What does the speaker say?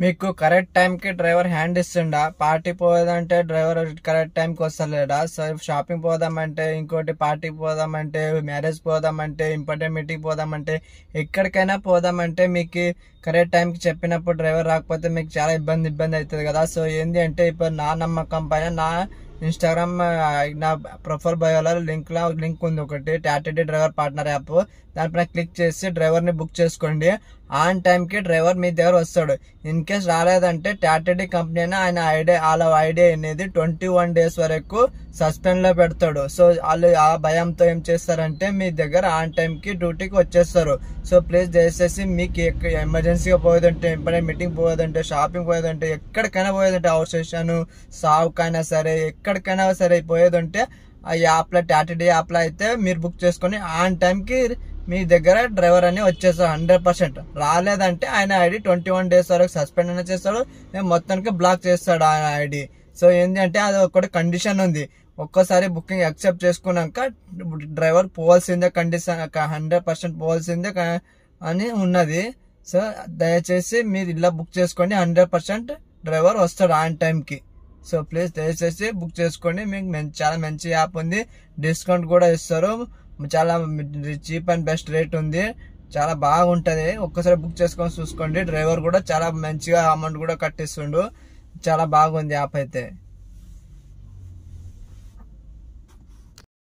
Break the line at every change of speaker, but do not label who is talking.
మీకు correct time కి driver hand ఇస్తుండా? Party పోదామంటే డ్రైవర్ కరెక్ట్ టైం కి వస్తలేడా? షాపింగ్ పోదామంటే, ఇంకోటి పార్టీకి పోదామంటే, మ్యారేజ్ పోదామంటే, ఇంపార్టెంట్ మీటింగ్ పోదామంటే, ఎక్కడికైనా పోదామంటే మీకు కరెక్ట్ టైం కి చెప్పినప్పుడు డ్రైవర్ రాకపోతే మీకు చాలా ఇబ్బంది అవుతుంది కదా. సో ఏంది అంటే ఇప్పుడు నా నమ్మకం పైన నా ఇన్స్టాగ్రామ్ నా ప్రొఫైల్ బయోలో లింక్ ఉంది ఒకటి, టాటా డ్రైవర్ పార్ట్నర్ యాప్. దానిపైన క్లిక్ చేసి డ్రైవర్ ని బుక్ చేసుకోండి. ఆన్ టైం కి డ్రైవర్ మీ దగ్గర వస్తాడు. ఇన్ కేస్ రాలేదంటే టాటా కంపెనీ అయినా వాళ్ళ ఐడియా అనేది 21 days వరకు సస్పెండ్ లో పెడతాడు. సో వాళ్ళు ఆ భయంతో ఏం చేస్తారంటే మీ దగ్గర ఆన్ టైం కి డ్యూటీకి వచ్చేస్తారు. సో ప్లీజ్ దయచేసి మీకు ఎమర్జెన్సీగా పోయేదంటే, ఇంపార్టెంట్ మీటింగ్ పోయేదంటే, షాపింగ్ పోయేదంటే, ఎక్కడికైనా పోయేదంటే, హౌస్ స్టేషన్ సావుకైనా సరే ఎక్కడికైనా సరే పోయేదంటే ఆ యాప్ లో, టాటా యాప్ లో అయితే మీరు బుక్ చేసుకుని ఆన్ టైం కి మీ దగ్గర డ్రైవర్ అని వచ్చేస్తాడు 100%. రాలేదంటే ఆయన ఐడి 21 days వరకు సస్పెండ్ అయినా చేస్తాడు, మొత్తానికి బ్లాక్ చేస్తాడు ఆయన ఐడి. సో ఏంటి అంటే అది ఒకటి కండిషన్ ఉంది. ఒక్కసారి బుకింగ్ యాక్సెప్ట్ చేసుకున్నాక డ్రైవర్ పోవాల్సిందే, కండిషన్ 100% పోవాల్సిందే అని ఉన్నది. సో దయచేసి మీరు ఇలా బుక్ చేసుకోండి, 100% డ్రైవర్ వస్తాడు ఆన్ టైంకి. సో ప్లీజ్ దయచేసి బుక్ చేసుకోండి. మీకు చాలా మంచి యాప్ ఉంది, డిస్కౌంట్ కూడా ఇస్తారు, చాలా చీప్ అండ్ బెస్ట్ రేట్ ఉంది, చాలా బాగుంటది. ఒక్కసారి బుక్ చేసుకొని చూసుకోండి. డ్రైవర్ కూడా చాలా మంచిగా అమౌంట్ కూడా కట్టిస్తుండు. చాలా బాగుంది యాప్ అయితే.